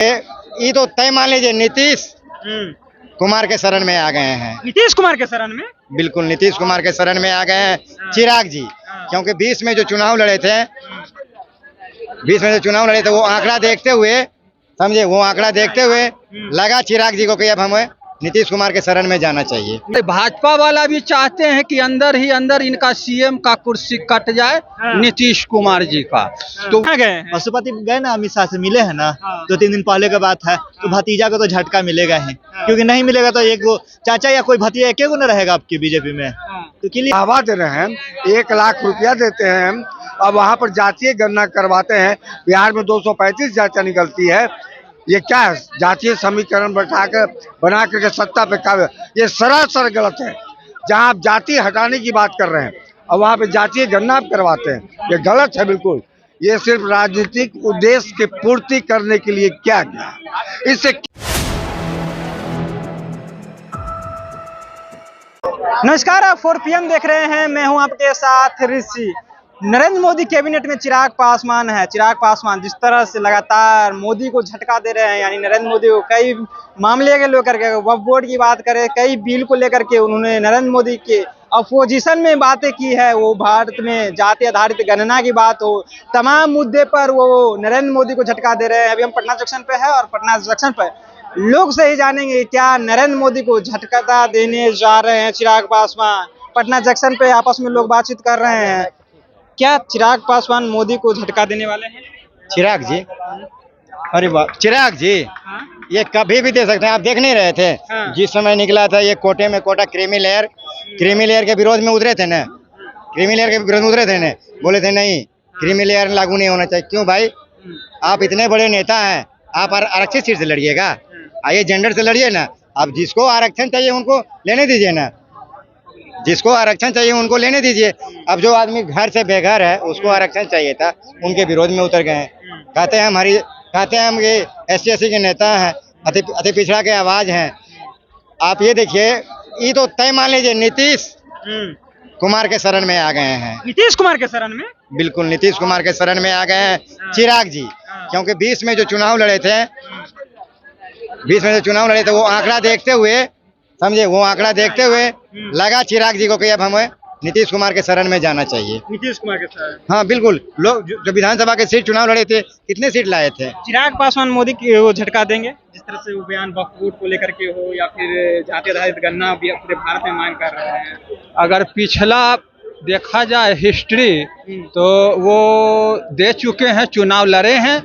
ये तो तय मान लीजिए नीतीश कुमार के शरण में आ गए हैं। नीतीश कुमार के शरण में? बिल्कुल नीतीश कुमार के शरण में आ गए हैं चिराग जी, क्योंकि 20 में जो चुनाव लड़े थे, वो आंकड़ा देखते हुए, समझे, वो आंकड़ा देखते हुए लगा चिराग जी को कि अब हमें नीतीश कुमार के शरण में जाना चाहिए। भाजपा वाला भी चाहते हैं कि अंदर ही अंदर इनका सीएम का कुर्सी कट जाए, नीतीश कुमार जी का। तो कहाँ गए हैं? पशुपति गए ना, अमित शाह से मिले हैं ना, 2-3 दिन पहले का बात है। तो भतीजा को तो झटका मिलेगा ही, क्योंकि नहीं मिलेगा तो एक चाचा या कोई भतीजा एक को न रहेगा आपकी बीजेपी में। तो क्लियर आवाज दे रहे हैं, 1 लाख रुपया देते हैं, अब वहाँ पर जातीय गणना करवाते हैं। बिहार में 235 जातियां निकलती है। ये क्या है? जातीय समीकरण बना करके सत्ता पे काबिज, ये सरासर गलत है। जहाँ आप जाति हटाने की बात कर रहे हैं और वहाँ पे जातीय गणना आप करवाते हैं, ये गलत है बिल्कुल। ये सिर्फ राजनीतिक उद्देश्य की पूर्ति करने के लिए किया गया। इससे नमस्कार, आप 4 PM देख रहे हैं। मैं हूं आपके साथ ऋषि। नरेंद्र मोदी कैबिनेट में चिराग पासवान है। चिराग पासवान जिस तरह से लगातार मोदी को झटका दे रहे हैं, यानी नरेंद्र मोदी को कई मामले के लेकर के, वक्फ बोर्ड की बात करें, कई बिल को लेकर के उन्होंने नरेंद्र मोदी के अपोजिशन में बातें की है। वो भारत में जाति आधारित गणना की बात हो, तमाम मुद्दे पर वो नरेंद्र मोदी को झटका दे रहे हैं। अभी हम पटना जंक्शन पे है और पटना जंक्शन पर लोग से ही जानेंगे क्या नरेंद्र मोदी को झटका देने जा रहे हैं चिराग पासवान। पटना जंक्शन पे आपस में लोग बातचीत कर रहे हैं। क्या चिराग पासवान मोदी को झटका देने वाले हैं? चिराग जी, अरे वाह, चिराग जी ये कभी भी दे सकते हैं। आप देख नहीं रहे थे जिस समय निकला था ये कोटे में कोटा क्रीमी लेयर के विरोध में उतरे थे ना, बोले थे नहीं क्रीमी लेयर लागू नहीं होना चाहिए। क्यों भाई, आप इतने बड़े नेता हैं, आप आरक्षित सीट से लड़िएगा, आइए जेंडर से लड़िए ना। आप जिसको आरक्षण चाहिए उनको लेने दीजिए ना, जिसको आरक्षण चाहिए उनको लेने दीजिए। अब जो आदमी घर से बेघर है उसको आरक्षण चाहिए था, उनके विरोध में उतर गए हैं। कहते हैं हम ये SC के नेता हैं, अति पिछड़ा के आवाज हैं। आप ये देखिए, ये तो तय मान लीजिए नीतीश कुमार के शरण में आ गए हैं। नीतीश कुमार के शरण में? बिल्कुल नीतीश कुमार के शरण में आ गए हैं चिराग जी, क्योंकि 20 में जो चुनाव लड़े थे, वो आंकड़ा देखते हुए, समझे, वो आंकड़ा देखते हुए लगा चिराग जी को कि अब हमें नीतीश कुमार के शरण में जाना चाहिए। नीतीश कुमार के शरण? हाँ बिल्कुल। लोग जो विधानसभा के सीट चुनाव लड़े थे, कितने सीट लाए थे? चिराग पासवान मोदी को झटका देंगे जिस तरह से वो बयान वक्फ बोर्ड को लेकर के हो, या फिर जाति आधारित गणना भी पूरे भारत में मांग कर रहे हैं। अगर पिछला देखा जाए हिस्ट्री, तो वो दे चुके हैं, चुनाव लड़े हैं।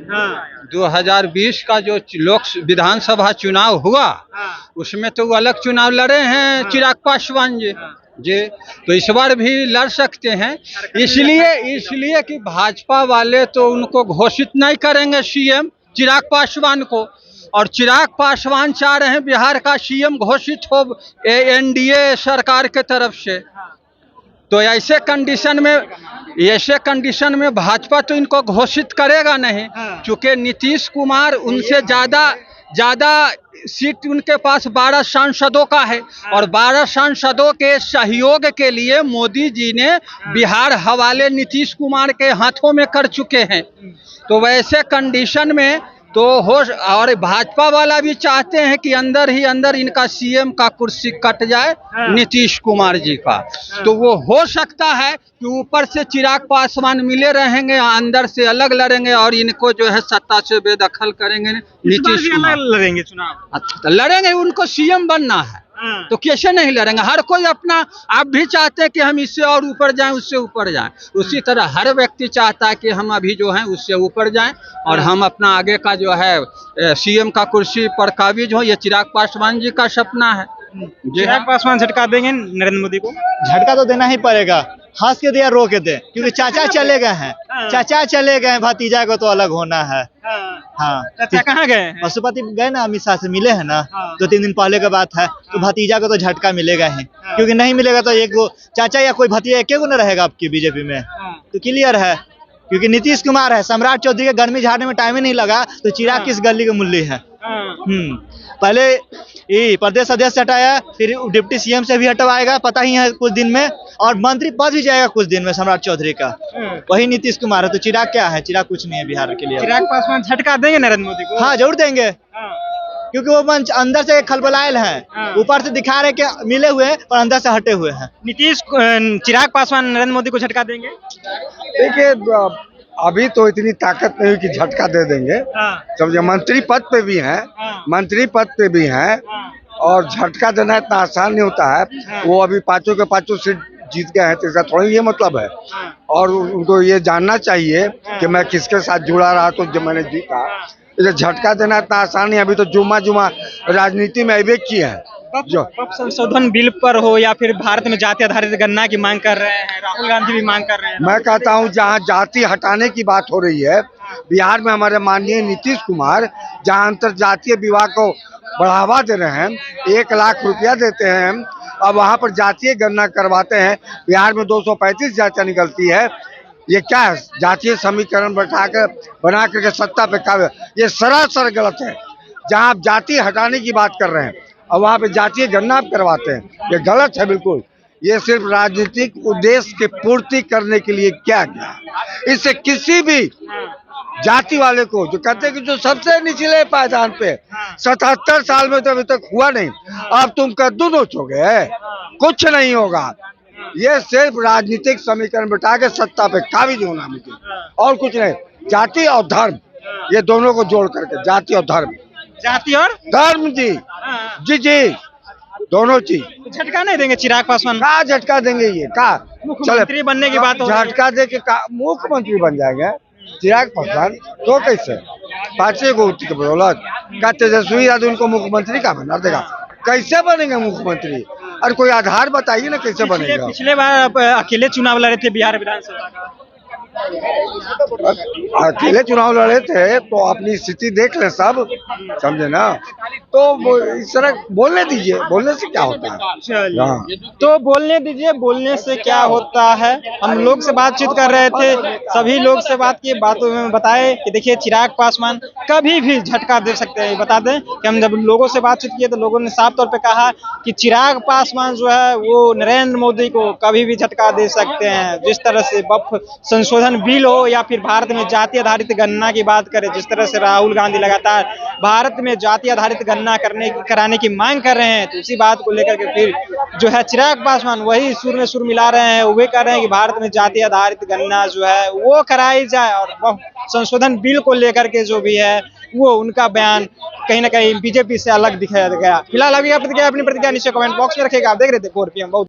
2020 का जो विधानसभा चुनाव हुआ, उसमें तो वो अलग चुनाव लड़े हैं चिराग पासवान जी। तो इस बार भी लड़ सकते हैं, इसलिए कि भाजपा वाले तो उनको घोषित नहीं करेंगे सीएम चिराग पासवान को, और चिराग पासवान चाह रहे हैं बिहार का सीएम घोषित हो NDA सरकार के तरफ से। तो ऐसे कंडीशन में भाजपा तो इनको घोषित करेगा नहीं, चूंकि नीतीश कुमार उनसे ज्यादा सीट उनके पास 12 सांसदों का है, और 12 सांसदों के सहयोग के लिए मोदी जी ने बिहार हवाले नीतीश कुमार के हाथों में कर चुके हैं। तो वैसे कंडीशन में तो और भाजपा वाला भी चाहते हैं कि अंदर ही अंदर इनका सीएम का कुर्सी कट जाए, नीतीश कुमार जी का। तो वो हो सकता है कि ऊपर से चिराग पासवान मिले रहेंगे, अंदर से अलग लड़ेंगे, और इनको जो है सत्ता से बेदखल करेंगे नीतीश कुमार। लड़ेंगे चुनाव? अच्छा, लड़ेंगे, उनको सीएम बनना है तो कैसे नहीं लड़ेंगे? हर कोई अपना, आप भी चाहते हैं कि हम इससे और ऊपर जाएं, उससे ऊपर जाएं, उसी तरह हर व्यक्ति चाहता है कि हम अभी जो है उससे ऊपर जाएं और हम अपना आगे का जो है सीएम का कुर्सी पर काबिज हो। ये चिराग पासवान जी का सपना है। चिराग पासवान झटका देंगे नरेंद्र मोदी को? झटका तो देना ही पड़ेगा, हंस के दिया रो के दे, क्योंकि चाचा चले गए हैं, भतीजा को तो अलग होना है। हाँ, चाचा कहाँ गए हैं? पशुपति गए ना, अमित शाह से मिले हैं ना, 2-3 दिन पहले का बात है। तो भतीजा को तो झटका मिलेगा ही, क्योंकि नहीं मिलेगा तो एक चाचा या कोई भतीजा एक को न रहेगा आपकी बीजेपी में। तो क्लियर है, क्योंकि नीतीश कुमार है। सम्राट चौधरी के गर्मी झाड़ने में टाइम ही नहीं लगा, तो चिराग किस गली के मूल्य है? पहले ये प्रदेश अध्यक्ष हटाया, फिर डिप्टी सीएम से भी हटवाएगा पता ही है कुछ दिन में, और मंत्री पद भी जाएगा कुछ दिन में सम्राट चौधरी का। वही नीतीश कुमार है। तो चिराग क्या है? चिराग कुछ नहीं है बिहार के लिए। चिराग पासवान झटका देंगे नरेंद्र मोदी को? हाँ जरूर देंगे, क्योंकि वो मंच अंदर से खलबलायल हैं, ऊपर से दिखा रहे कि मिले हुए हैं पर अंदर से हटे हुए हैं। चिराग पासवान नरेंद्र मोदी को झटका देंगे? देखिए अभी तो इतनी ताकत नहीं हुई कि झटका दे देंगे, समझे। मंत्री पद पे भी हैं, मंत्री पद पे भी हैं, और झटका देना इतना आसान नहीं होता है। वो अभी पांचों के पांचों सीट जीत गए हैं, तो इसका थोड़ा ये मतलब है। और उनको ये जानना चाहिए कि मैं किसके साथ जुड़ा रहा तो जब मैंने जीता। इसे झटका देना इतना आसान नहीं। अभी तो जुम्मा राजनीति में अबे की है। जो संशोधन बिल पर हो या फिर भारत में जाति आधारित गणना की मांग कर रहे हैं, राहुल गांधी भी मांग कर रहे हैं। मैं कहता हूं जहां जाति हटाने की बात हो रही है, बिहार में हमारे माननीय नीतीश कुमार जहां अंतरजातीय विवाह को बढ़ावा दे रहे हैं, 1 लाख रुपया देते हैं, अब वहां पर जातीय गणना करवाते हैं। बिहार में 235 जातियां निकलती है। ये क्या है? जातीय समीकरण बना करके सत्ता पे काबिज, ये सरासर गलत है। जहां आप जाति हटाने की बात कर रहे हैं और वहां पे जातीय गणना आप करवाते हैं, ये गलत है बिल्कुल। ये सिर्फ राजनीतिक उद्देश्य की पूर्ति करने के लिए किया गया। इससे किसी भी जाति वाले को जो कहते हैं कि जो सबसे निचले पायदान पे 77 साल में तो अभी तक हुआ नहीं, अब तुम कद्दू नोचोगे, कुछ नहीं होगा। ये सिर्फ राजनीतिक समीकरण बिठा के सत्ता पे काबिज होना मुझे, और कुछ नहीं। जाति और धर्म, ये दोनों को जोड़ करके, जाति और धर्म, जाति और धर्म जी जी दोनों चीज। झटका नहीं देंगे चिराग पासवान? का झटका देंगे? ये का मुख्यमंत्री बनने की बात हो रही है। झटका दे के मुख्यमंत्री बन जाएंगे चिराग पासवान? तो कैसे? पांचवे को की बदौलत का तेजस्वी यादव उनको मुख्यमंत्री का बना देगा? कैसे बनेंगे मुख्यमंत्री? और कोई आधार बताइए ना कैसे बनेगा। पिछले बार अकेले चुनाव लड़े थे बिहार विधानसभा का। अकेले चुनाव लड़े थे तो अपनी स्थिति देख ले सब, समझे ना। तो इस तरह बोलने दीजिए, बोलने से क्या होता है? चलिए, तो बोलने दीजिए, बोलने से क्या होता है। हम लोग से बातचीत कर रहे थे, सभी लोग से बात की, बातों में बताए कि देखिए चिराग पासवान कभी भी झटका दे सकते हैं। बता दें कि हम जब लोगों से बातचीत किए तो लोगों ने साफ तौर पे कहा कि चिराग पासवान जो है वो नरेंद्र मोदी को कभी भी झटका दे सकते हैं। जिस तरह से वक्फ संशोधन बिल हो या फिर भारत में जाति आधारित गणना की बात करें, जिस तरह से राहुल गांधी लगातार भारत में जाति आधारित गणना कराने की मांग कर रहे हैं, तो उसी बात को लेकर के फिर जो है चिराग पासवान वही सुर में सुर मिला रहे हैं। वे कह रहे हैं कि भारत में जाति आधारित गणना जो है वो कराई जाए, और वह संशोधन बिल को लेकर के जो भी है वो उनका बयान कहीं ना कहीं बीजेपी से अलग दिखाया गया। फिलहाल अभी अपनी प्रतिक्रिया नीचे कमेंट बॉक्स में रखेगा। आप देख रहे थे 4PM बहुत